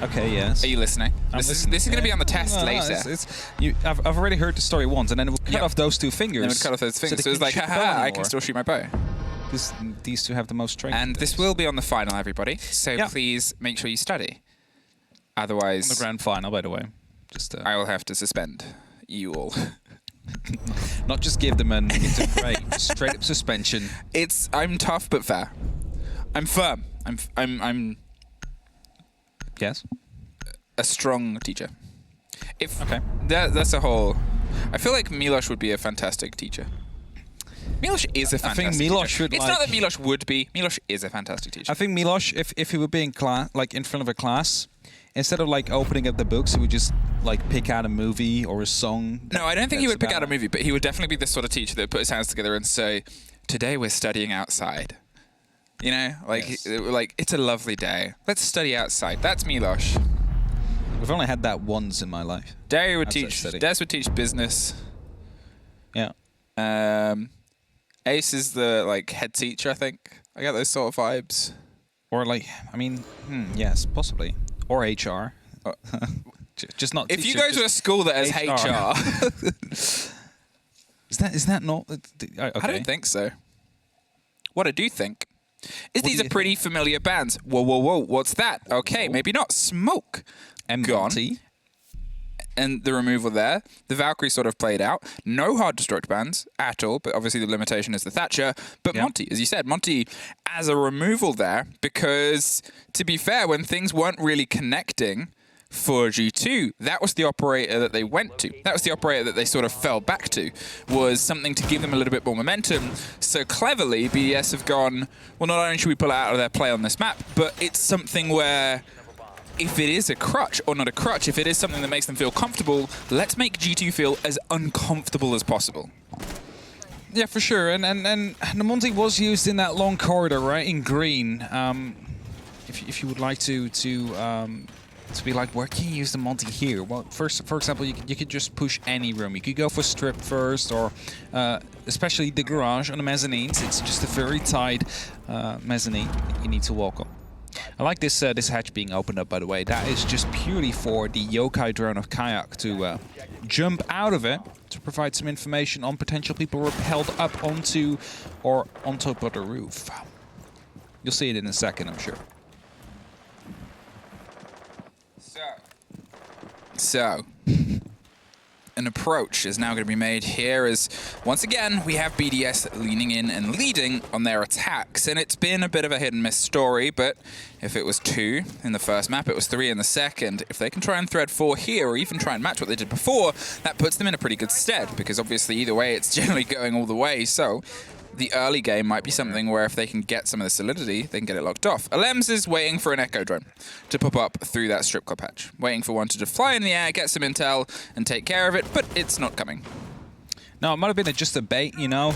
Okay, yes. Are you listening? This is going to be on the test later. I've already heard the story once, and then it would cut off those 2 fingers. And it would cut off those fingers. So it's like, haha, I can still shoot my bow. Because these 2 have the most strength. And this will be on the final, everybody. So please make sure you study. Otherwise... On the grand final, by the way. Just I will have to suspend you all. Not just give them an straight up suspension. I'm tough but fair. I'm firm. I'm yes. A strong teacher. That's a whole. I feel like Miloš would be a fantastic teacher. Miloš is a fantastic teacher. Miloš should. It's not that Miloš would be. Miloš is a fantastic teacher. I think Miloš, if he would be in class, like in front of a class, instead of like opening up the books, he would just like pick out a movie or a song. No, I don't think he would pick out a movie, but he would definitely be the sort of teacher that would put his hands together and say, "Today we're studying outside." You know, like it's a lovely day. Let's study outside. That's Miloš. We've only had that once in my life. Des would teach business. Yeah. Ace is the head teacher, I think. I get those sort of vibes. Or yes, possibly. Or HR. Just not. If you go to a school that has HR, is that not? Okay. I don't think so. What I do think is these are pretty familiar bands. Whoa, whoa, whoa! What's that? Okay, maybe not. Smoke. Gone. And the removal there. The Valkyrie sort of played out. No hard destruct bands at all, but obviously the limitation is the Thatcher. But Monty, as you said, Monty as a removal there, because to be fair, when things weren't really connecting for G2, that was the operator that they went to. That was the operator that they sort of fell back to, was something to give them a little bit more momentum. So cleverly, BDS have gone, well, not only should we pull it out of their play on this map, but it's something where if it is a crutch, or not a crutch, if it is something that makes them feel comfortable, let's make G2 feel as uncomfortable as possible. Yeah, for sure. And the Monty was used in that long corridor, right, in green. If you would like to be like, where can you use the Monty here? Well, first, for example, you could just push any room. You could go for strip first, or especially the garage on the mezzanines. It's just a very tight mezzanine you need to walk on. I like this this hatch being opened up, by the way. That is just purely for the yokai drone of Kayak to jump out of it to provide some information on potential people repelled up onto or on top of the roof. You'll see it in a second, I'm sure. So, an approach is now going to be made here as, once again, we have BDS leaning in and leading on their attacks. And it's been a bit of a hit-and-miss story, but if it was 2 in the first map, it was 3 in the second. If they can try and thread 4 here, or even try and match what they did before, that puts them in a pretty good stead, because obviously either way, it's generally going all the way. So the early game might be something where if they can get some of the solidity, they can get it locked off. Alems is waiting for an Echo drone to pop up through that strip club hatch. Waiting for one to just fly in the air, get some intel, and take care of it, but it's not coming. No, it might have been just a bait, you know.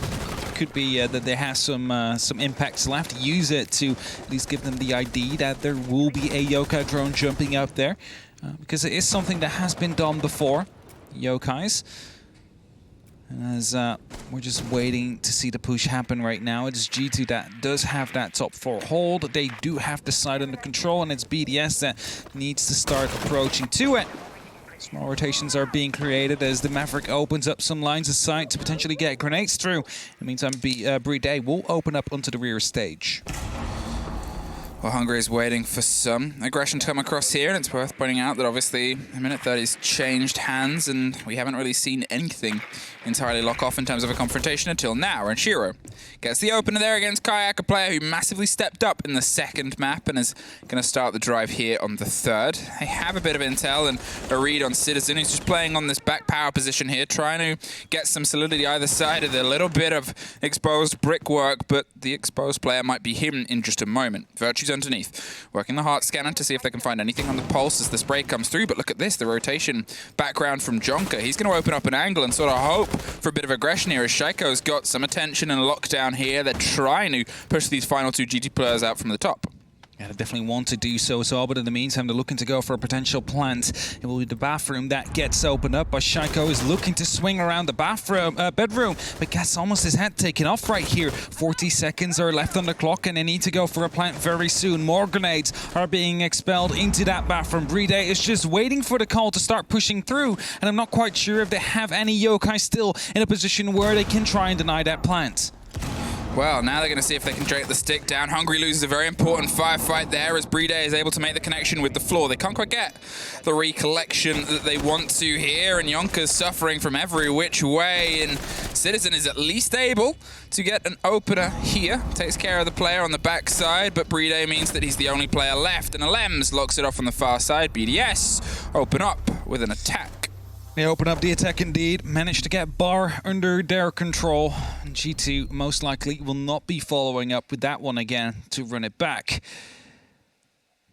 Could be that they have some impacts left. Use it to at least give them the ID that there will be a yokai drone jumping up there. Because it is something that has been done before, yokais. As we're just waiting to see the push happen right now. It's G2 that does have that top 4 hold. They do have the side under control, and it's BDS that needs to start approaching to it. Small rotations are being created as the Maverick opens up some lines of sight to potentially get grenades through. In the meantime, BD will open up onto the rear stage. Well, Hungary is waiting for some aggression to come across here, and it's worth pointing out that obviously a minute 30's changed hands, and we haven't really seen anything entirely lock off in terms of a confrontation until now. And Shiro gets the opener there against Kayak, a player who massively stepped up in the second map and is going to start the drive here on the third. They have a bit of intel and a read on Citizen, who's just playing on this back power position here, trying to get some solidity either side of the little bit of exposed brickwork, but the exposed player might be him in just a moment. Virtue's underneath, working the heart scanner to see if they can find anything on the pulse as the spray comes through, but look at this, the rotation background from Jonker. He's going to open up an angle and sort of hope for a bit of aggression here as Shaiko's got some attention and lockdown here. They're trying to push these final 2 GT players out from the top. Yeah, they definitely want to do so as well, but in the meantime, they're looking to go for a potential plant. It will be the bathroom that gets opened up, but Shaiko is looking to swing around the bedroom, but gets almost his head taken off right here. 40 seconds are left on the clock, and they need to go for a plant very soon. More grenades are being expelled into that bathroom. Bride is just waiting for the call to start pushing through, and I'm not quite sure if they have any yokai still in a position where they can try and deny that plant. Well, now they're going to see if they can drag the stick down. Hungry loses a very important firefight there as Bride is able to make the connection with the floor. They can't quite get the recollection that they want to here, and Yonka's suffering from every which way, and Citizen is at least able to get an opener here. Takes care of the player on the backside, but Bride means that he's the only player left, and Alems locks it off on the far side. BDS open up with an attack. They open up the attack indeed, managed to get Bar under their control. And G2 most likely will not be following up with that one again to run it back.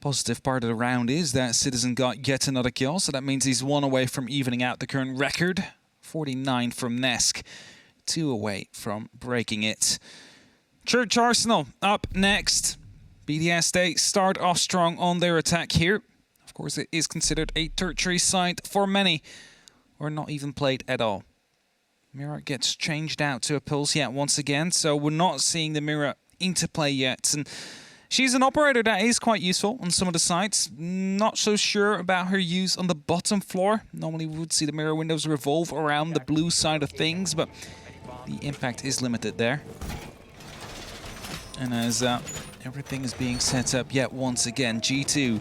Positive part of the round is that Citizen got yet another kill, so that means he's 1 away from evening out the current record. 49 from Nesk, 2 away from breaking it. Church Arsenal up next. BDS, they start off strong on their attack here. Of course, it is considered a tertiary site for many, or not even played at all. Mira gets changed out to a Pulse yet once again, so we're not seeing the Mira interplay yet. And she's an operator that is quite useful on some of the sites. Not so sure about her use on the bottom floor. Normally we would see the Mira windows revolve around the blue side of things, but the impact is limited there. And as everything is being set up yet once again, G2,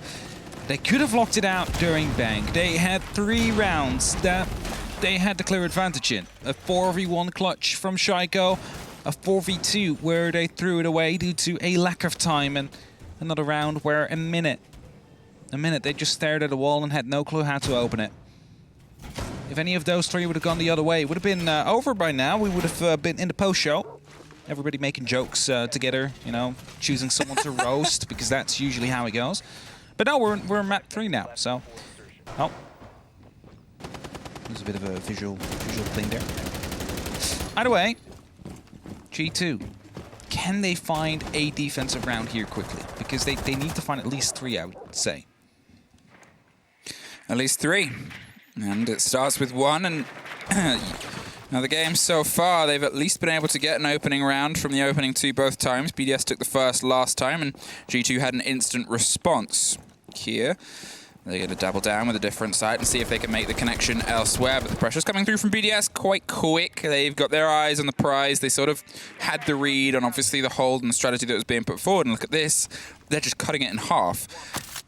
they could have locked it out during Bang. They had 3 rounds that they had the clear advantage in. A 4v1 clutch from Shaiko, a 4v2 where they threw it away due to a lack of time, and another round where a minute they just stared at a wall and had no clue how to open it. If any of those 3 would have gone the other way, it would have been over by now. We would have been in the post-show. Everybody making jokes together, you know, choosing someone to roast, because that's usually how it goes. But no, we're map 3 now, so... Oh. There's a bit of a visual thing there. Either way, G2. Can they find a defensive round here quickly? Because they need to find at least 3, I would say. At least 3. And it starts with 1, and... Now the game so far, they've at least been able to get an opening round from the opening 2 both times. BDS took the first last time, and G2 had an instant response here. They're going to double down with a different site and see if they can make the connection elsewhere, but the pressure's coming through from BDS quite quick. They've got their eyes on the prize. They sort of had the read on obviously the hold and the strategy that was being put forward, and look at this. They're just cutting it in half.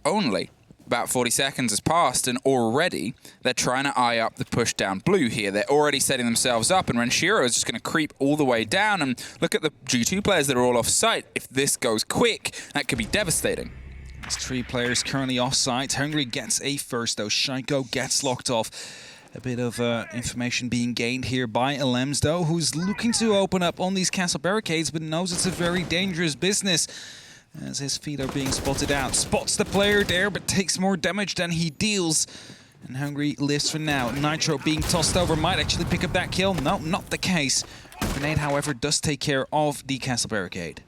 Only about 40 seconds has passed, and already they're trying to eye up the push down blue here. They're already setting themselves up, and Renshiro is just going to creep all the way down. And look at the G2 players that are all off site. If this goes quick, that could be devastating. There's 3 players currently off site. Hungry gets a first, though. Shaiko gets locked off. A bit of information being gained here by Alems, though, who's looking to open up on these castle barricades, but knows it's a very dangerous business, as his feet are being spotted out. Spots the player there, but takes more damage than he deals. And Hungry lives for now. Nitro being tossed over might actually pick up that kill. No, not the case. Grenade, however, does take care of the castle barricade.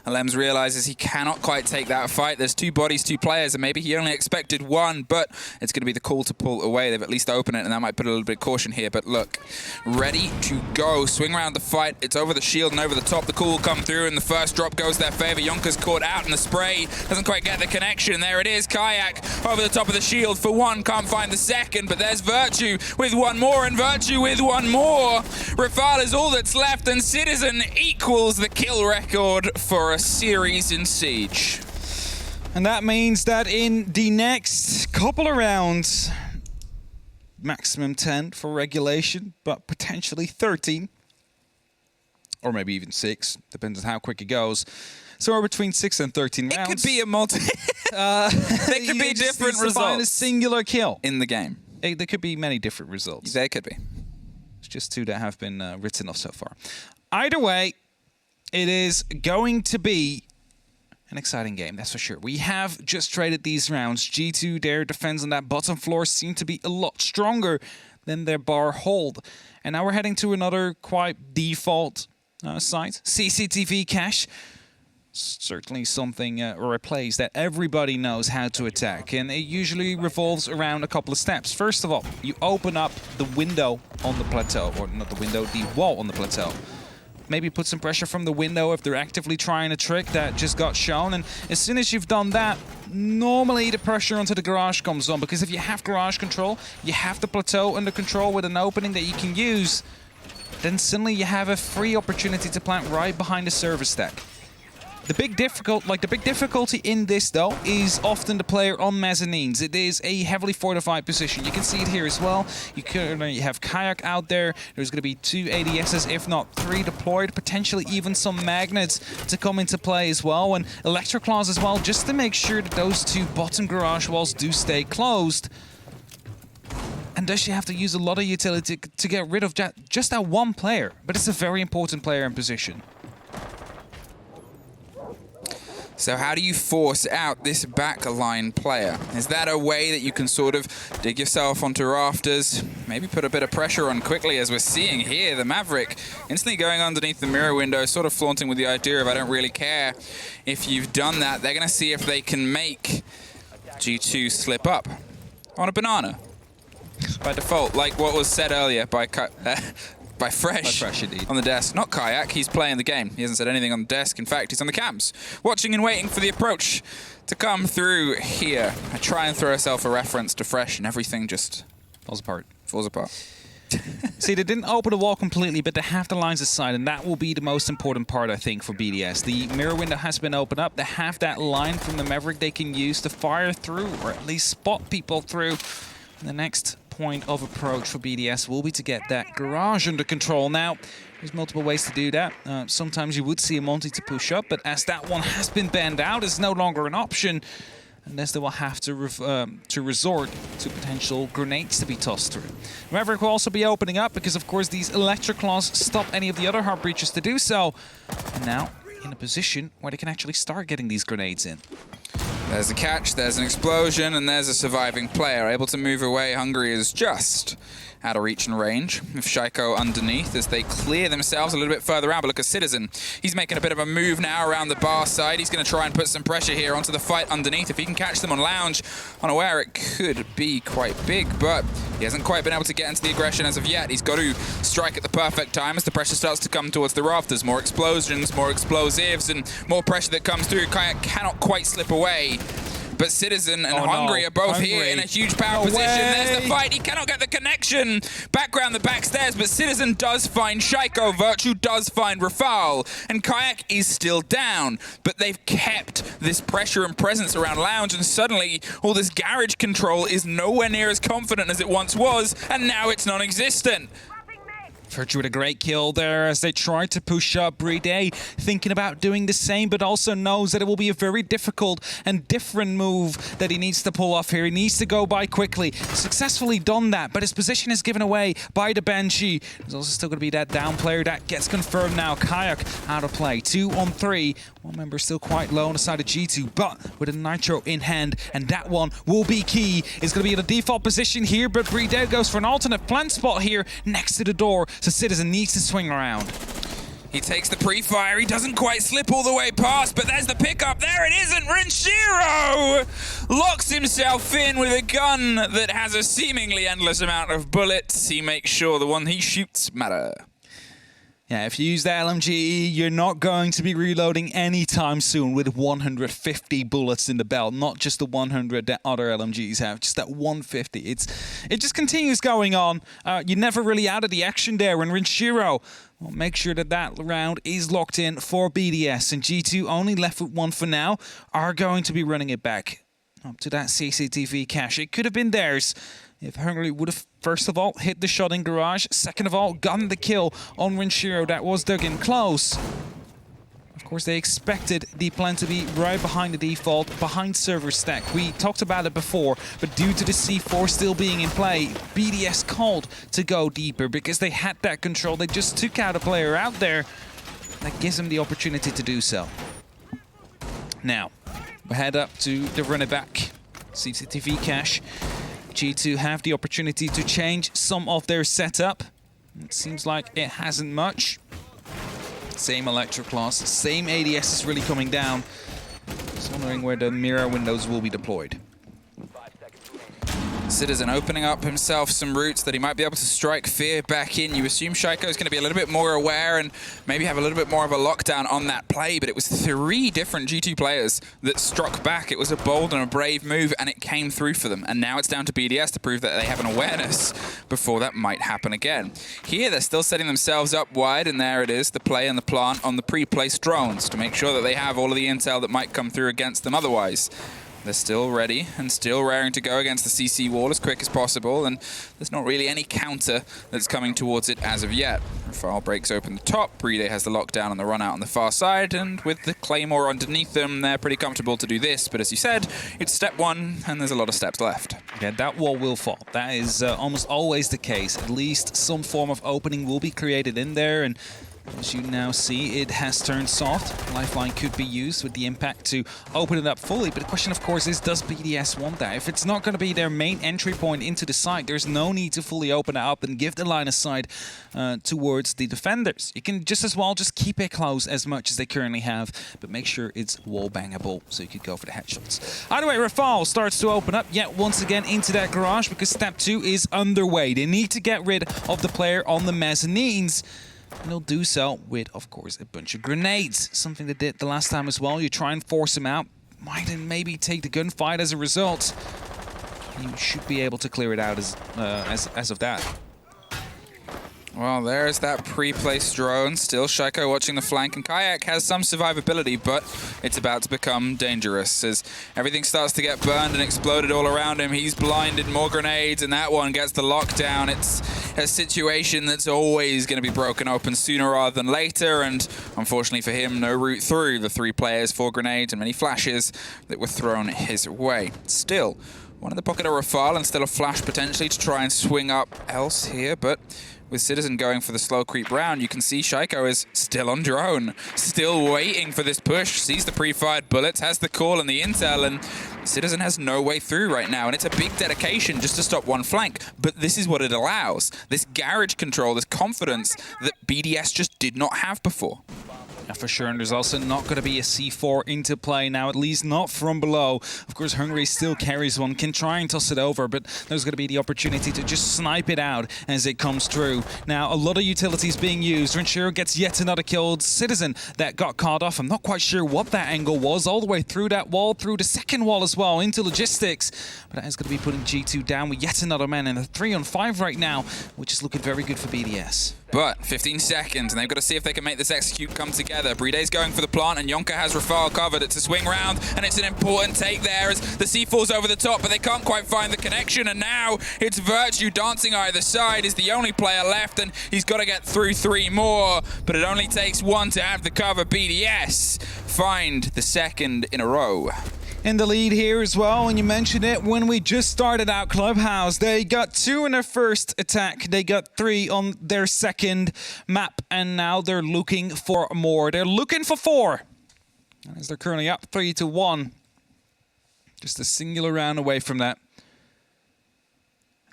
Alems realizes he cannot quite take that fight. There's 2 bodies, 2 players, and maybe he only expected 1, but it's going to be the call to pull away. They've at least opened it, and that might put a little bit of caution here. But look, ready to go. Swing around the fight. It's over the shield and over the top. The call will come through, and the first drop goes their favor. Yonka's caught out in the spray. Doesn't quite get the connection. There it is. Kayak over the top of the shield for 1. Can't find the second, but there's Virtue with 1 more, and Virtue with 1 more. Rafale is all that's left, and Citizen equals the kill record for a series in Siege. And that means that in the next couple of rounds, maximum 10 for regulation, but potentially 13. Or maybe even 6, depends on how quick it goes. Somewhere between 6 and 13 rounds. It could be a multi... there could be different results. Find a singular kill. In the game. There could be many different results. There could be. It's just 2 that have been written off so far. Either way, it is going to be an exciting game, that's for sure. We have just traded these rounds. G2, their defense on that bottom floor seem to be a lot stronger than their bar hold. And now we're heading to another quite default site, CCTV cache. certainly something or a place that everybody knows how to attack, and it usually revolves around a couple of steps. First of all, you open up the window on the plateau, or not the window, the wall on the plateau. Maybe put some pressure from the window if they're actively trying a trick that just got shown, and as soon as you've done that, normally the pressure onto the garage comes on, because if you have garage control, you have the plateau under control with an opening that you can use, then suddenly you have a free opportunity to plant right behind the server stack. The big difficulty in this, though, is often the player on mezzanines. It is a heavily fortified position. You can see it here as well. You have Kayak out there. There's going to be 2 ADSs, if not 3 deployed, potentially even some magnets to come into play as well, and Electroclaws as well, just to make sure that those 2 bottom garage walls do stay closed. And does she have to use a lot of utility to get rid of just that one player? But it's a very important player in position. So how do you force out this backline player? Is that a way that you can sort of dig yourself onto rafters, maybe put a bit of pressure on quickly, as we're seeing here, the Maverick instantly going underneath the mirror window, sort of flaunting with the idea of I don't really care if you've done that. They're going to see if they can make G2 slip up on a banana. By default, like what was said earlier by Fresh indeed. On the desk. Not Kayak, he's playing the game. He hasn't said anything on the desk. In fact, he's on the cams, watching and waiting for the approach to come through here. I try and throw herself a reference to Fresh and everything just falls apart. See, they didn't open the wall completely, but they have the lines aside, and that will be the most important part, I think, for BDS. The mirror window has been opened up. They have that line from the Maverick they can use to fire through, or at least spot people through. And the next point of approach for BDS will be to get that garage under control. Now, there's multiple ways to do that. Sometimes you would see a Monty to push up, but as that one has been banned out, it's no longer an option, unless they will have to resort to potential grenades to be tossed through. Maverick will also be opening up, because of course these Electroclaws stop any of the other hard breaches to do so. And now, in a position where they can actually start getting these grenades in. There's a catch, there's an explosion, and there's a surviving player able to move away. Hungary is just out of reach and range with Shaiko underneath as they clear themselves a little bit further out. But look at Citizen. He's making a bit of a move now around the bar side. He's going to try and put some pressure here onto the fight underneath. If he can catch them on lounge, unaware, it could be quite big, but he hasn't quite been able to get into the aggression as of yet. He's got to strike at the perfect time as the pressure starts to come towards the rafters. More explosions, more explosives, and more pressure that comes through. Kayak cannot quite slip away. But Citizen and Hungary are both here in a huge power position. There's the fight. He cannot get the connection back around the back stairs, but Citizen does find Shaiko. Virtue does find Rafal. And Kayak is still down. But they've kept this pressure and presence around Lounge, and suddenly all this garage control is nowhere near as confident as it once was, and now it's non-existent. Virtue with a great kill there as they try to push up. Bride thinking about doing the same, but also knows that it will be a very difficult and different move that he needs to pull off here. He needs to go by quickly. Successfully done that, but his position is given away by the Banshee. There's also still going to be that down player that gets confirmed now. Kayak out of play. 2 on 3. One member still quite low on the side of G2, but with a Nitro in hand, and that one will be key. It's going to be in a default position here, but Bride goes for an alternate plant spot here next to the door. So Citizen needs to swing around. He takes the pre-fire. He doesn't quite slip all the way past, but there's the pickup. There it is, and Renshiro locks himself in with a gun that has a seemingly endless amount of bullets. He makes sure the one he shoots matter. Yeah, if you use the LMG, you're not going to be reloading anytime soon with 150 bullets in the belt. Not just the 100 that other LMGs have, just that 150. It just continues going on. You're never really out of the action there. And Renshiro will make sure that that round is locked in for BDS. And G2, only left with 1 for now, are going to be running it back up to that CCTV cache. It could have been theirs if Hungary would have, first of all, hit the shot in garage, second of all, gotten the kill on Renshiro that was dug in close. Of course, they expected the plan to be right behind the default, behind server stack. We talked about it before, but due to the C4 still being in play, BDS called to go deeper because they had that control. They just took out a player out there that gives them the opportunity to do so. Now, we head up to the run it back CCTV cache. G2 have the opportunity to change some of their setup. It seems like it hasn't much. Same Electroclaws, same ADS is really coming down. Just wondering where the mirror windows will be deployed. Citizen opening up himself some routes that he might be able to strike fear back in. You assume Shaiko is going to be a little bit more aware and maybe have a little bit more of a lockdown on that play, but it was 3 different G2 players that struck back. It was a bold and a brave move, and it came through for them. And now it's down to BDS to prove that they have an awareness before that might happen again. Here, they're still setting themselves up wide, and there it is, the play and the plant on the pre-placed drones to make sure that they have all of the intel that might come through against them otherwise. They're still ready and still raring to go against the CC wall as quick as possible, and there's not really any counter that's coming towards it as of yet. Rafale breaks open the top, Bride has the lockdown on the run out on the far side, and with the Claymore underneath them, they're pretty comfortable to do this, but as you said, it's step 1, and there's a lot of steps left. Yeah, that wall will fall. That is almost always the case. At least some form of opening will be created in there, and as you now see, it has turned soft. Lifeline could be used with the impact to open it up fully. But the question, of course, is does BDS want that? If it's not going to be their main entry point into the site, there's no need to fully open it up and give the line of sight towards the defenders. You can just as well just keep it close as much as they currently have, but make sure it's wall bangable so you could go for the headshots. Either way, Rafale starts to open up yet once again into that garage because step 2 is underway. They need to get rid of the player on the mezzanines. And they'll do so with, of course, a bunch of grenades. Something they did the last time as well. You try and force him out. Might maybe take the gunfight as a result. You should be able to clear it out as of that. Well, there's that pre-placed drone. Still Shaiko watching the flank, and Kayak has some survivability, but it's about to become dangerous as everything starts to get burned and exploded all around him. He's blinded, more grenades, and that one gets the lockdown. It's a situation that's always going to be broken open sooner rather than later, and unfortunately for him, no route through the 3 players, 4 grenades, and many flashes that were thrown his way. Still, one in the pocket of Rafale, and still a flash potentially to try and swing up else here, but with Citizen going for the slow creep round, you can see Shaiko is still on drone, still waiting for this push, sees the pre-fired bullets, has the call and the intel, and Citizen has no way through right now, and it's a big dedication just to stop one flank, but this is what it allows. This garage control, this confidence that BDS just did not have before. Yeah, for sure, and there's also not going to be a C4 into play now, at least not from below. Of course, Hungry still carries one, can try and toss it over, but there's going to be the opportunity to just snipe it out as it comes through. Now, a lot of utilities being used. Renshiro gets yet another killed Citizen that got caught off. I'm not quite sure what that angle was, all the way through that wall, through the second wall as well, into logistics. But that is going to be putting G2 down with yet another man in a 3-on-5 right now, which is looking very good for BDS. But 15 seconds, and they've got to see if they can make this execute come together. Bride's going for the plant, and Yonka has Rafale covered. It's a swing round, and it's an important take there as the C4's over the top, but they can't quite find the connection, and now it's Virtue dancing either side. Is the only player left, and he's got to get through 3 more, but it only takes 1 to have the cover. BDS find the second in a row. In the lead here as well, and you mentioned it when we just started out Clubhouse. They got 2 in their first attack, they got 3 on their second map, and now they're looking for more. They're looking for 4, as they're currently up 3-1. Just a singular round away from that.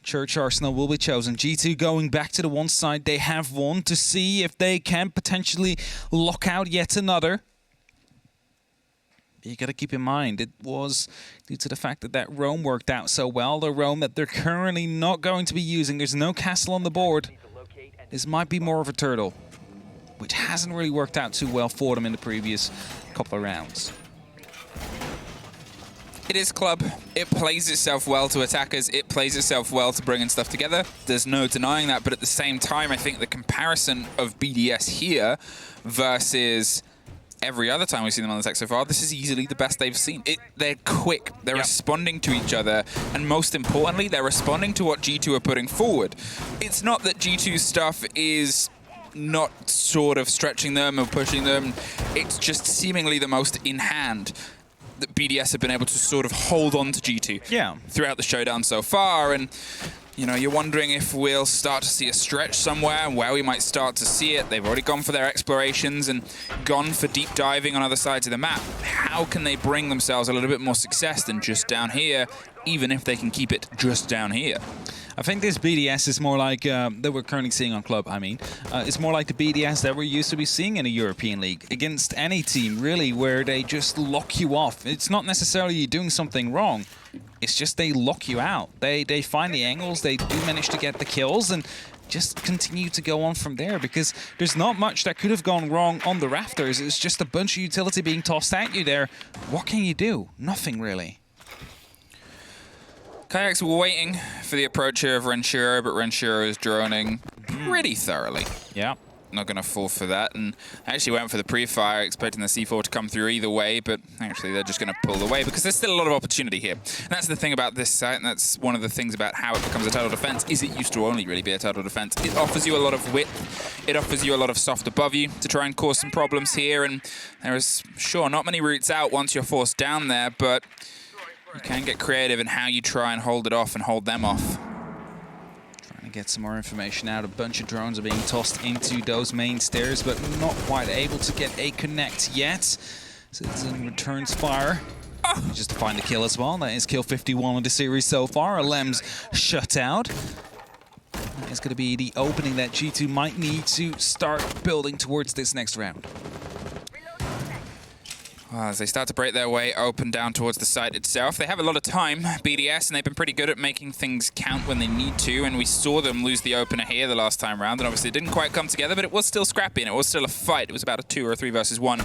Church Arsenal will be chosen. G2 going back to the one side they have won to see if they can potentially lock out yet another. You got to keep in mind, it was due to the fact that that roam worked out so well. The roam that they're currently not going to be using. There's no castle on the board. This might be more of a turtle, which hasn't really worked out too well for them in the previous couple of rounds. It is Club. It plays itself well to attackers. It plays itself well to bringing stuff together. There's no denying that, but at the same time, I think the comparison of BDS here versus every other time we've seen them on the tech so far, this is easily the best they've seen. They're quick, they're responding to each other, and most importantly, they're responding to what G2 are putting forward. It's not that G2's stuff is not sort of stretching them or pushing them, it's just seemingly the most in hand that BDS have been able to sort of hold on to G2 throughout the showdown so far, and you know, you're wondering if we'll start to see a stretch somewhere and where we might start to see it. They've already gone for their explorations and gone for deep diving on other sides of the map. How can they bring themselves a little bit more success than just down here, even if they can keep it just down here? I think this BDS is more like that we're currently seeing on Club. It's more like the BDS that we're used to be seeing in a European league against any team, really, where they just lock you off. It's not necessarily you doing something wrong. It's just they lock you out. They find the angles. They do manage to get the kills and just continue to go on from there, because there's not much that could have gone wrong on the rafters. It's just a bunch of utility being tossed at you there. What can you do? Nothing, really. Kayaks were waiting for the approach here of Renshiro, but Renshiro is droning pretty thoroughly. Yeah. Not going to fall for that, and I actually went for the pre-fire, expecting the C4 to come through either way, but actually they're just going to pull away because there's still a lot of opportunity here. And that's the thing about this site, and that's one of the things about how it becomes a total defense, is it used to only really be a total defense. It offers you a lot of width, it offers you a lot of soft above you to try and cause some problems here, and there is, sure, not many routes out once you're forced down there, but you can get creative in how you try and hold it off and hold them off. Get some more information out. A bunch of drones are being tossed into those main stairs, but not quite able to get a connect yet. Citizen returns fire. Just to find the kill as well. That is kill 51 of the series so far. Lem's shut out. That is going to be the opening that G2 might need to start building towards this next round. As they start to break their way open down towards the site itself, they have a lot of time, BDS, and they've been pretty good at making things count when they need to, and we saw them lose the opener here the last time round, and obviously it didn't quite come together, but it was still scrappy, and it was still a fight. It was about a 2 or a 3 versus 1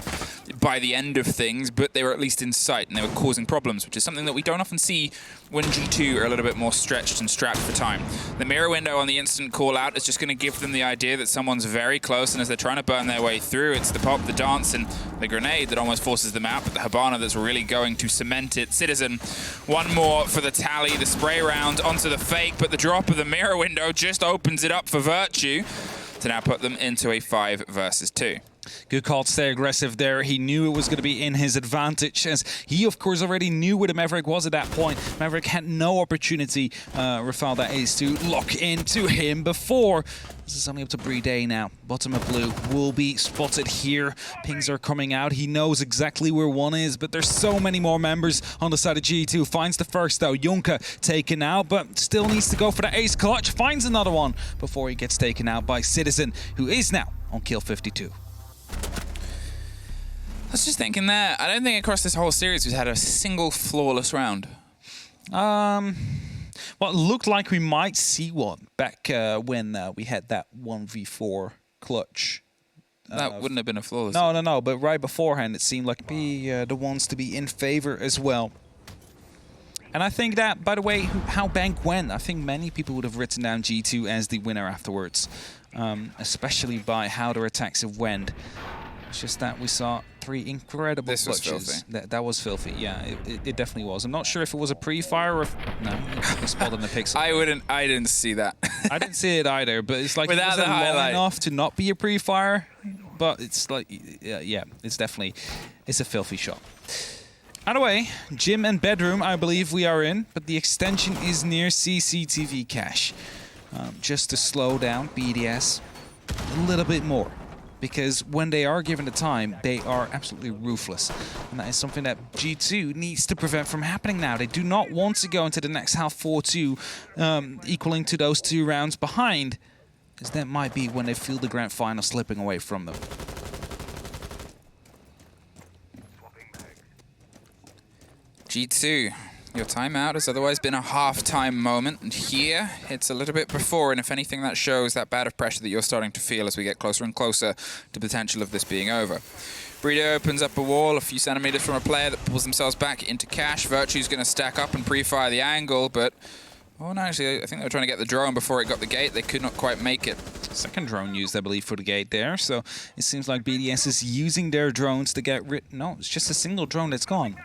by the end of things, but they were at least in sight, and they were causing problems, which is something that we don't often see when G2 are a little bit more stretched and strapped for time. The mirror window on the instant call-out is just going to give them the idea that someone's very close, and as they're trying to burn their way through, it's the pop, the dance, and the grenade that almost forces them out, but the Hibana that's really going to cement it. Citizen, one more for the tally, the spray round onto the fake, but the drop of the mirror window just opens it up for Virtue to now put them into a 5 versus 2. Good call to stay aggressive there. He knew it was going to be in his advantage, as he, of course, already knew where the Maverick was at that point. Maverick had no opportunity, Rafale that is, to lock into him before. This is only up to BDS now. Bottom of blue will be spotted here. Pings are coming out. He knows exactly where one is, but there's so many more members on the side of G2. Finds the first, though. Junka taken out, but still needs to go for the ace clutch. Finds another one before he gets taken out by Citizen, who is now on kill 52. I was just thinking there, I don't think across this whole series we've had a single flawless round. Well, it looked like we might see one back when we had that 1v4 clutch. That wouldn't have been a flawless. No, but right beforehand it seemed like the ones to be in favor as well. And I think that, by the way, how Bank went, I think many people would have written down G2 as the winner afterwards, especially by how their attacks have went. It's just that we saw 3 incredible clutches. Was filthy. That was filthy, yeah, it definitely was. I'm not sure if it was a pre-fire or if... No, it's spotted in the pixel. I didn't see that. I didn't see it either, but it's like without it wasn't the long highlight enough to not be a pre-fire, but it's like, yeah, it's definitely, it's a filthy shot. Either way, gym and bedroom, I believe we are in, but the extension is near CCTV cache. Just to slow down BDS a little bit more, because when they are given the time, they are absolutely ruthless. And that is something that G2 needs to prevent from happening now. They do not want to go into the next half 4-2, equaling to those 2 rounds behind, because that might be when they feel the grand final slipping away from them. G2, your timeout has otherwise been a half-time moment, and here it's a little bit before, and if anything that shows that bout of pressure that you're starting to feel as we get closer and closer to the potential of this being over. BDS opens up a wall a few centimeters from a player that pulls themselves back into cash. Virtue's going to stack up and pre-fire the angle, but... Oh, no, actually, I think they were trying to get the drone before it got the gate. They could not quite make it. Second drone used, I believe, for the gate there. So it seems like BDS is using their drones to get rid... No, it's just a single drone that's gone.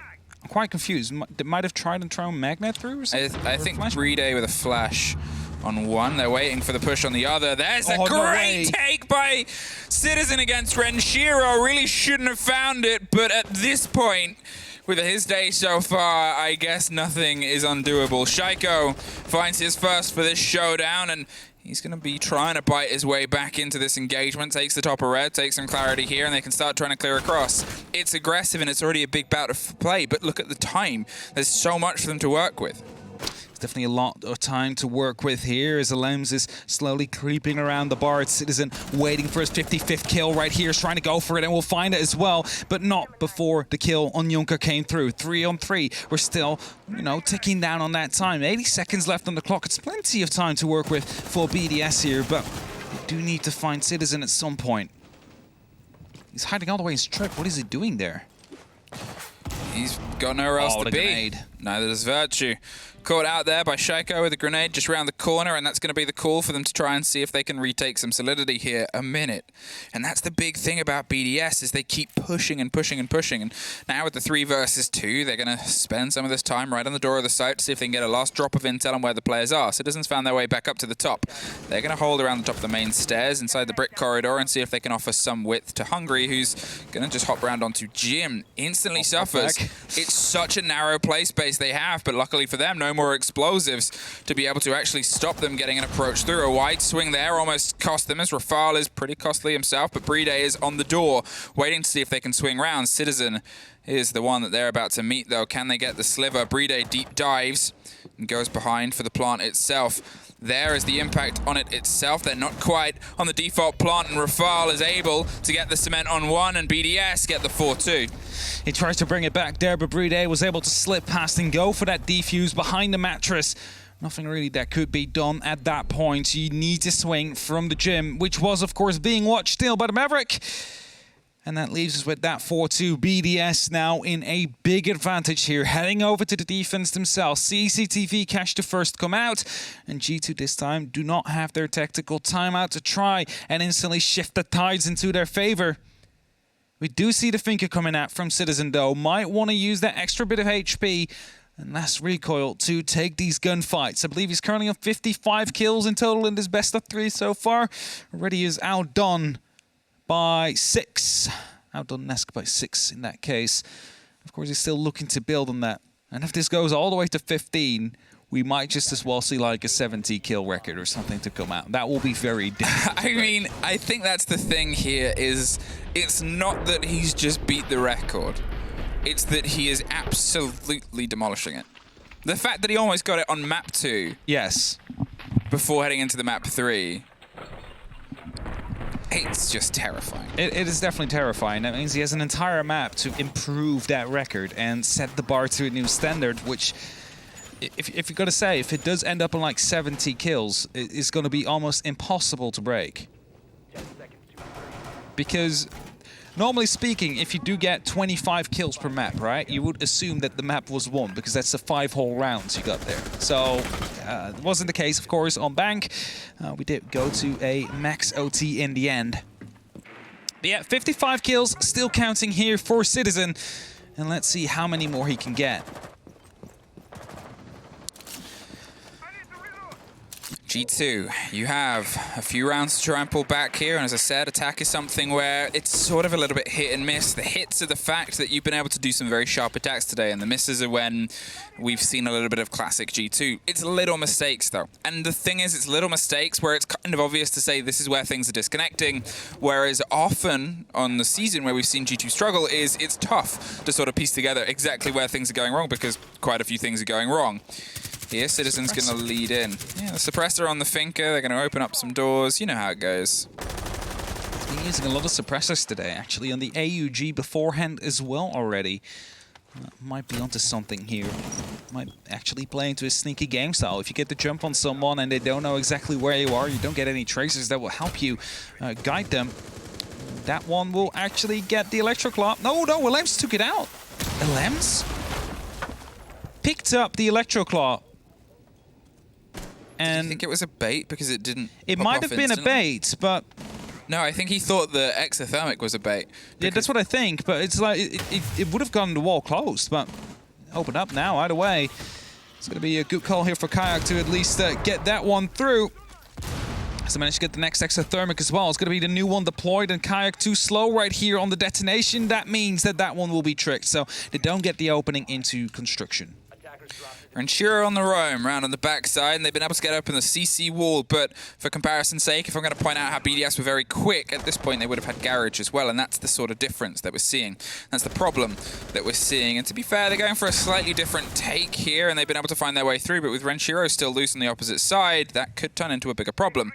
I'm quite confused. They might have tried and thrown magnet through or something? I think BDS with a flash on one. They're waiting for the push on the other. There's a great take by Citizen against Renshiro. Really shouldn't have found it, but at this point, with his day so far, I guess nothing is undoable. Shaiko finds his first for this showdown, and he's going to be trying to bite his way back into this engagement. Takes the top of red, takes some clarity here, and they can start trying to clear across. It's aggressive, and it's already a big bout of play, but look at the time. There's so much for them to work with. There's definitely a lot of time to work with here as Alems is slowly creeping around the bar. It's Citizen waiting for his 55th kill right here, is trying to go for it, and we'll find it as well, but not before the kill on Junker came through. 3 on 3. We're still, you know, ticking down on that time. 80 seconds left on the clock. It's plenty of time to work with for BDS here, but we do need to find Citizen at some point. He's hiding all the way in strip. What is he doing there? He's got nowhere else to be. Grenade. Neither does Virtue. Caught out there by Shaiko with a grenade just around the corner, and that's going to be the call for them to try and see if they can retake some solidity here. A minute. And that's the big thing about BDS, is they keep pushing and pushing and pushing. And now with the 3 versus 2, they're going to spend some of this time right on the door of the site to see if they can get a last drop of intel on where the players are. Citizens found their way back up to the top. They're going to hold around the top of the main stairs inside the brick corridor and see if they can offer some width to Hungry, who's going to just hop around onto Jim. Instantly suffers. It's such a narrow play space they have, but luckily for them, no more explosives to be able to actually stop them getting an approach through. A wide swing there almost cost them, as Rafal is pretty costly himself, but Bride is on the door, waiting to see if they can swing round. Citizen is the one that they're about to meet, though. Can they get the sliver? Bride deep dives and goes behind for the plant itself. There is the impact on it itself. They're not quite on the default plant, and Rafal is able to get the cement on 1, and BDS get the 4-2. He tries to bring it back there, but Bride was able to slip past and go for that defuse behind the mattress. Nothing really that could be done at that point. You need to swing from the gym, which was, of course, being watched still by the Maverick. And that leaves us with that 4-2. BDS now in a big advantage here, heading over to the defense themselves. CCTV cash to first come out, and G2 this time do not have their tactical timeout to try and instantly shift the tides into their favor. We do see the Finker coming out from Citizen, though. Might want to use that extra bit of HP and less recoil to take these gunfights. I believe he's currently on 55 kills in total in this best of 3 so far. Already is outdone by 6. Outdone Nesk by 6 in that case. Of course, he's still looking to build on that. And if this goes all the way to 15, we might just as well see like a 70 kill record or something to come out. That will be very difficult. I mean, I think that's the thing here, is it's not that he's just beat the record. It's that he is absolutely demolishing it. The fact that he almost got it on map 2. Yes. Before heading into the map 3. It's just terrifying. It is definitely terrifying. That means he has an entire map to improve that record and set the bar to a new standard, which, if you're going to say, if it does end up on like 70 kills, it's going to be almost impossible to break. Because normally speaking, if you do get 25 kills per map, right, you would assume that the map was won, because that's the 5 whole rounds you got there. So it wasn't the case, of course, on Bank. We did go to a max OT in the end. But yeah, 55 kills, still counting here for Citizen. And let's see how many more he can get. G2, you have a few rounds to try and pull back here, and as I said, attack is something where it's sort of a little bit hit and miss. The hits are the fact that you've been able to do some very sharp attacks today, and the misses are when we've seen a little bit of classic G2. It's little mistakes, though. And the thing is, it's little mistakes where it's kind of obvious to say this is where things are disconnecting, whereas often on the season where we've seen G2 struggle is it's tough to sort of piece together exactly where things are going wrong, because quite a few things are going wrong. Here, Citizen's going to lead in. Yeah, the suppressor on the Finker. They're going to open up some doors. You know how it goes. He's been using a lot of suppressors today, actually, on the AUG beforehand as well already. Might be onto something here. Might actually play into his sneaky game style. If you get the jump on someone and they don't know exactly where you are, you don't get any tracers that will help you guide them. That one will actually get the Electroclaw. No, Alems took it out. Alems picked up the Electroclaw. And do you think it was a bait because it didn't? It might have been a bait, but no, I think he thought the exothermic was a bait. Yeah, that's what I think. But it's like it would have gotten the wall closed, but open up now. Either way, it's going to be a good call here for Kayak to at least get that one through. So managed to get the next exothermic as well. It's going to be the new one deployed, and Kayak too slow right here on the detonation. That means that one will be tricked, so they don't get the opening into construction. Renshiro on the roam, round on the backside, and they've been able to get up in the CC wall, but for comparison's sake, if I'm going to point out how BDS were very quick, at this point they would have had Garage as well, and that's the sort of difference that we're seeing. That's the problem that we're seeing, and to be fair, they're going for a slightly different take here, and they've been able to find their way through, but with Renshiro still loose on the opposite side, that could turn into a bigger problem.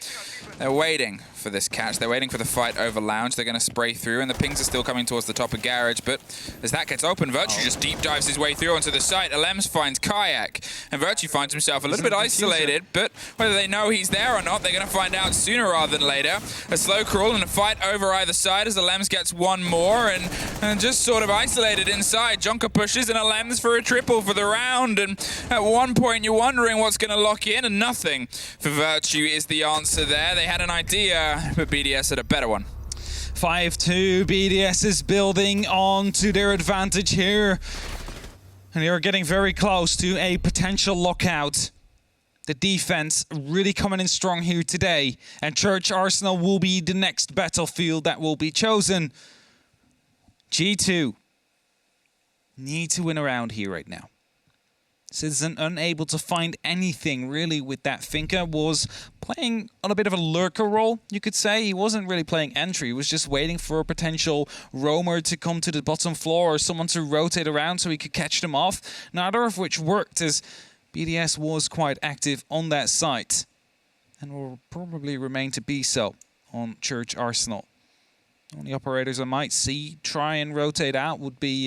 They're waiting for this catch, they're waiting for the fight over Lounge, they're going to spray through, and the pings are still coming towards the top of Garage, but as that gets open, Virtue just deep dives his way through onto the site. Alems finds Kayak, and Virtue finds himself a little bit isolated, but whether they know he's there or not, they're going to find out sooner rather than later. A slow crawl and a fight over either side as Alems gets one more, and just sort of isolated inside. Jonker pushes and Alems for a triple for the round, and at one point you're wondering what's going to lock in, and nothing for Virtue is the answer there. They had an idea, but BDS had a better one. 5-2, BDS is building on to their advantage here. And they are getting very close to a potential lockout. The defense really coming in strong here today. And Church Arsenal will be the next battlefield that will be chosen. G2 need to win around here right now. Citizen unable to find anything really with that. Finka was playing on a bit of a lurker role, you could say. He wasn't really playing entry. He was just waiting for a potential roamer to come to the bottom floor or someone to rotate around so he could catch them off. Neither of which worked, as BDS was quite active on that site and will probably remain to be so on Church Arsenal. Only operators I might see try and rotate out would be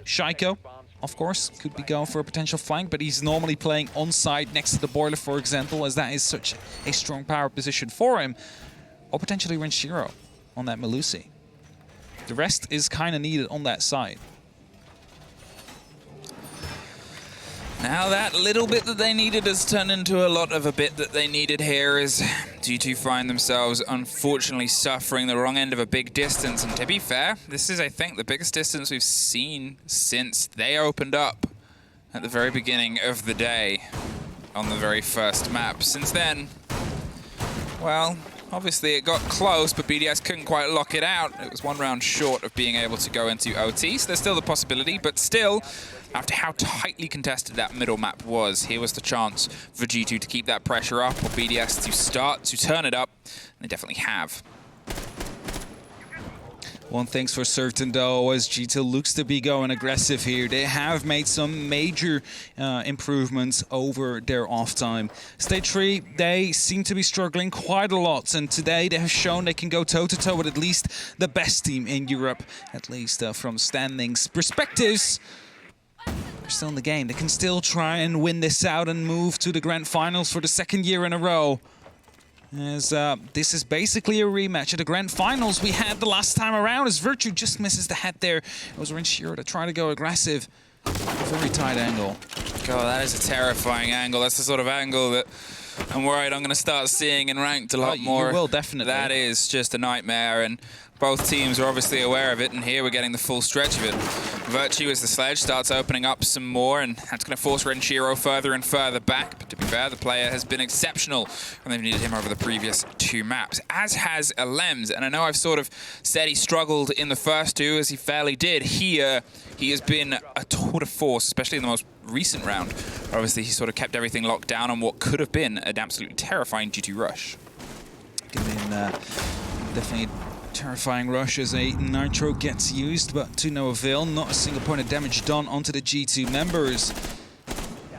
Shaiko. Of course, could be going for a potential flank, but he's normally playing on side next to the boiler, for example, as that is such a strong power position for him. Or potentially Renshiro on that Melusi. The rest is kind of needed on that side. Now that little bit that they needed has turned into a lot of a bit that they needed here, as G2 find themselves unfortunately suffering the wrong end of a big distance. And to be fair, this is, I think, the biggest distance we've seen since they opened up at the very beginning of the day on the very first map. Since then, well, obviously it got close, but BDS couldn't quite lock it out. It was one round short of being able to go into OT, so there's still the possibility, but still, after how tightly contested that middle map was, here was the chance for G2 to keep that pressure up, or BDS to start to turn it up, and they definitely have. One thing's for certain, though, as G2 looks to be going aggressive here. They have made some major improvements over their off time. Stage 3, they seem to be struggling quite a lot, and today they have shown they can go toe-to-toe with at least the best team in Europe, at least from standings perspectives. They're still in the game. They can still try and win this out and move to the grand finals for the second year in a row. As this is basically a rematch of the grand finals we had the last time around, as Virtue just misses the head there. It was Renshiro to try to go aggressive. Very tight angle. God, that is a terrifying angle. That's the sort of angle that I'm worried I'm going to start seeing in ranked a lot more. You will, definitely. That is just a nightmare, and both teams are obviously aware of it, and here we're getting the full stretch of it. Virtue, as the sledge starts opening up some more, and that's going to force Renshiro further and further back. But to be fair, the player has been exceptional, and they've needed him over the previous two maps, as has Alems. And I know I've sort of said he struggled in the first two, as he fairly did. Here, he has been a tour de force, especially in the most recent round. Obviously, he sort of kept everything locked down on what could have been an absolutely terrifying G2 rush. Definitely terrifying rush as a Nitro gets used, but to no avail. Not a single point of damage done onto the G2 members.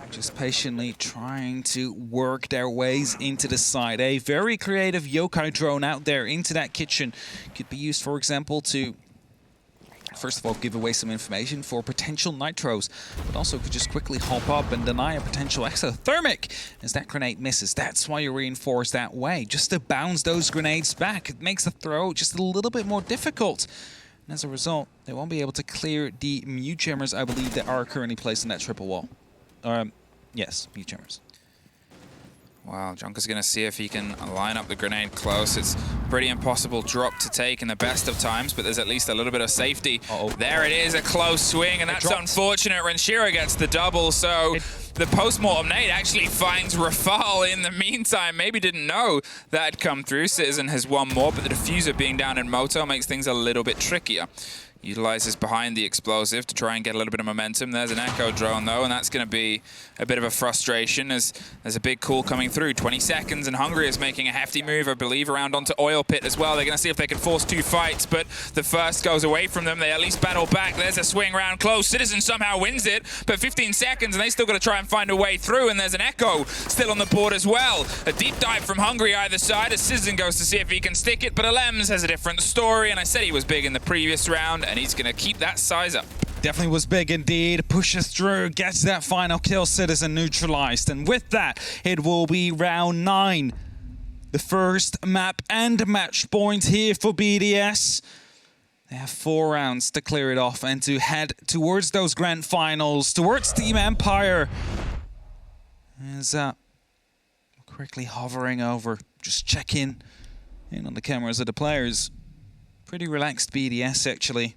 Just patiently trying to work their ways into the side. A very creative yokai drone out there into that kitchen. Could be used, for example, to first of all give away some information for potential nitros, but also could just quickly hop up and deny a potential exothermic as that grenade misses. That's why you reinforce that way, just to bounce those grenades back. It makes the throw just a little bit more difficult, and as a result they won't be able to clear the mute jammers, I believe, that are currently placed in that triple wall. Yes, mute jammers. Wow, Jonker's going to see if he can line up the grenade close. It's a pretty impossible drop to take in the best of times, but there's at least a little bit of safety. There it is, a close swing, and that's unfortunate. Renshiro gets the double, so the post-mortem nade actually finds Rafal in the meantime. Maybe didn't know that had come through. Citizen has one more, but the diffuser being down in Moto makes things a little bit trickier. Utilizes behind the explosive to try and get a little bit of momentum. There's an echo drone, though, and that's going to be a bit of a frustration as there's a big call coming through. 20 seconds, and Hungary is making a hefty move, I believe, around onto Oil Pit as well. They're going to see if they can force 2 fights, but the first goes away from them. They at least battle back. There's a swing round close. Citizen somehow wins it, but 15 seconds, and they still got to try and find a way through, and there's an echo still on the board as well. A deep dive from Hungary either side as Citizen goes to see if he can stick it, but Alems has a different story, and I said he was big in the previous round, and he's going to keep that size up. Definitely was big indeed. Pushes through, gets that final kill. Citizen neutralized. And with that, it will be round 9. The first map and match point here for BDS. They have 4 rounds to clear it off and to head towards those grand finals, towards Team Empire. As quickly hovering over, just checking in on the cameras of the players. Pretty relaxed BDS, actually.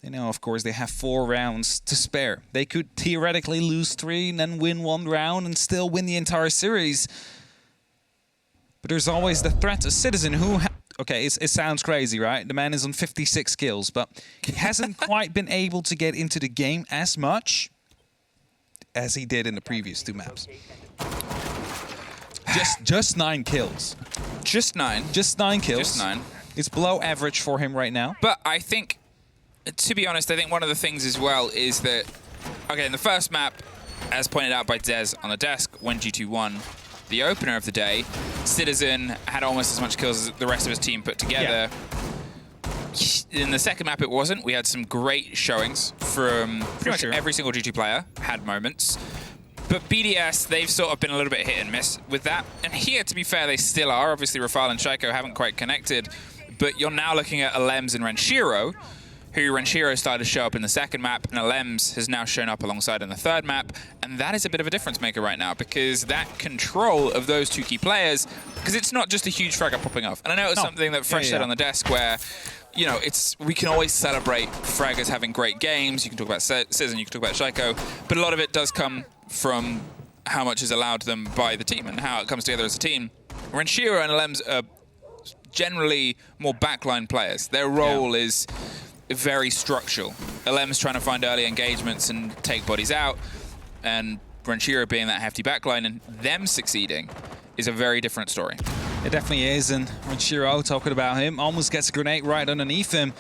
They know, of course, they have 4 rounds to spare. They could theoretically lose 3 and then win 1 round and still win the entire series. But there's always the threat of Citizen who... Okay, it sounds crazy, right? The man is on 56 kills, but he hasn't quite been able to get into the game as much as he did in the previous 2 maps. Just 9 kills. Just 9? Just 9 kills. Just 9. It's below average for him right now. But I think... To be honest, I think one of the things as well is that, okay, in the first map, as pointed out by Dez on the desk, when G2 won the opener of the day, Citizen had almost as much kills as the rest of his team put together. Yeah. In the second map, it wasn't. We had some great showings from pretty much every single G2 player, had moments. But BDS, they've sort of been a little bit hit and miss with that. And here, to be fair, they still are. Obviously, Rafal and Shaiko haven't quite connected. But you're now looking at Alems and Renshiro, who Renshiro started to show up in the second map, and Alems has now shown up alongside in the third map, and that is a bit of a difference maker right now, because that control of those 2 key players, because it's not just a huge fragger popping off. And I know it's something that Fresh said on the desk where, you know, we can always celebrate fraggers having great games. You can talk about Citizen, you can talk about Shaiko, but a lot of it does come from how much is allowed to them by the team and how it comes together as a team. Renshiro and Alems are generally more backline players. Their role is very structural. Alems trying to find early engagements and take bodies out, and Renshiro being that hefty backline and them succeeding is a very different story. It definitely is, and Renshiro, talking about him, almost gets a grenade right underneath him.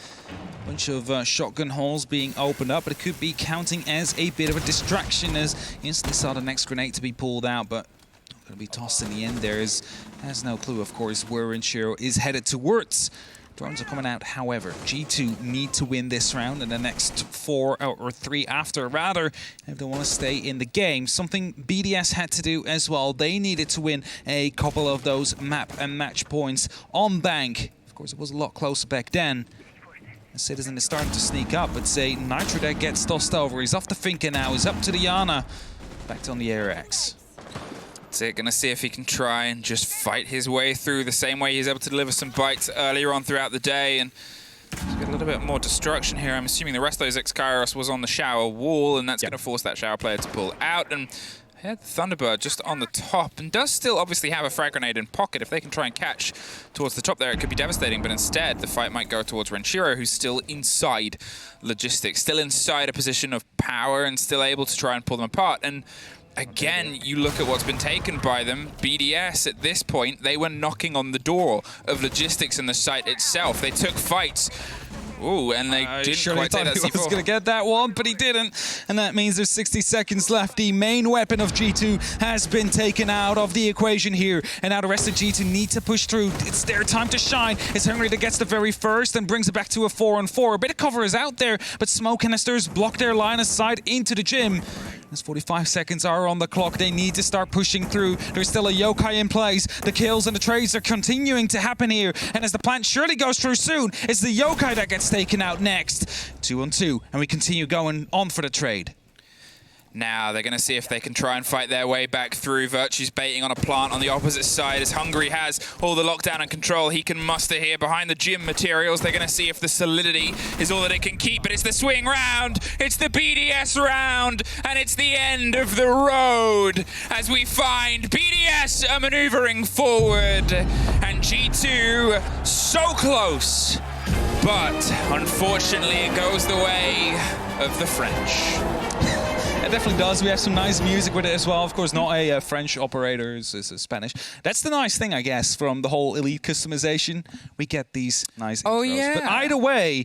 Bunch of shotgun holes being opened up, but it could be counting as a bit of a distraction as he instantly saw the next grenade to be pulled out, but not going to be tossed in the end there. Has no clue, of course, where Renshiro is headed towards. Drones are coming out, however. G2 need to win this round and the next 4 or 3 after, rather, if they want to stay in the game. Something BDS had to do as well. They needed to win a couple of those map and match points on bank. Of course, it was a lot closer back then. The Citizen is starting to sneak up, but say Nitro that gets tossed over. He's off the Finca now. He's up to the Yana. Back on the ARX. Gonna see if he can try and just fight his way through the same way he's able to deliver some bites earlier on throughout the day, and get a little bit more destruction here. I'm assuming the rest of those X-Kairos was on the shower wall, and that's gonna force that shower player to pull out. And had Thunderbird just on the top, and does still obviously have a frag grenade in pocket. If they can try and catch towards the top there, it could be devastating, but instead the fight might go towards Renshiro, who's still inside logistics, still inside a position of power, and still able to try and pull them apart. And again, you look at what's been taken by them. BDS, at this point, they were knocking on the door of logistics in the site itself. They took fights. Ooh, and they didn't quite take that C4. He was going to get that one, but he didn't. And that means there's 60 seconds left. The main weapon of G2 has been taken out of the equation here. And now the rest of G2 need to push through. It's their time to shine. It's Hungary that gets the very first and brings it back to a 4-on-4. A bit of cover is out there, but smoke canisters block their line of sight into the gym. As 45 seconds are on the clock, they need to start pushing through. There's still a yokai in place. The kills and the trades are continuing to happen here. And as the plant surely goes through soon, it's the yokai that gets taken out next. 2-on-2, and we continue going on for the trade. Now they're going to see if they can try and fight their way back through. Virtue's baiting on a plant on the opposite side as Hungary has all the lockdown and control he can muster here behind the gym materials. They're going to see if the solidity is all that it can keep, but it's the swing round, it's the BDS round, and it's the end of the road as we find BDS are maneuvering forward and G2 so close But unfortunately, it goes the way of the French. It definitely does. We have some nice music with it as well. Of course, not a French operator, it's a Spanish. That's the nice thing, I guess, from the whole Elite customization. We get these nice intros. Oh, yeah. But either way,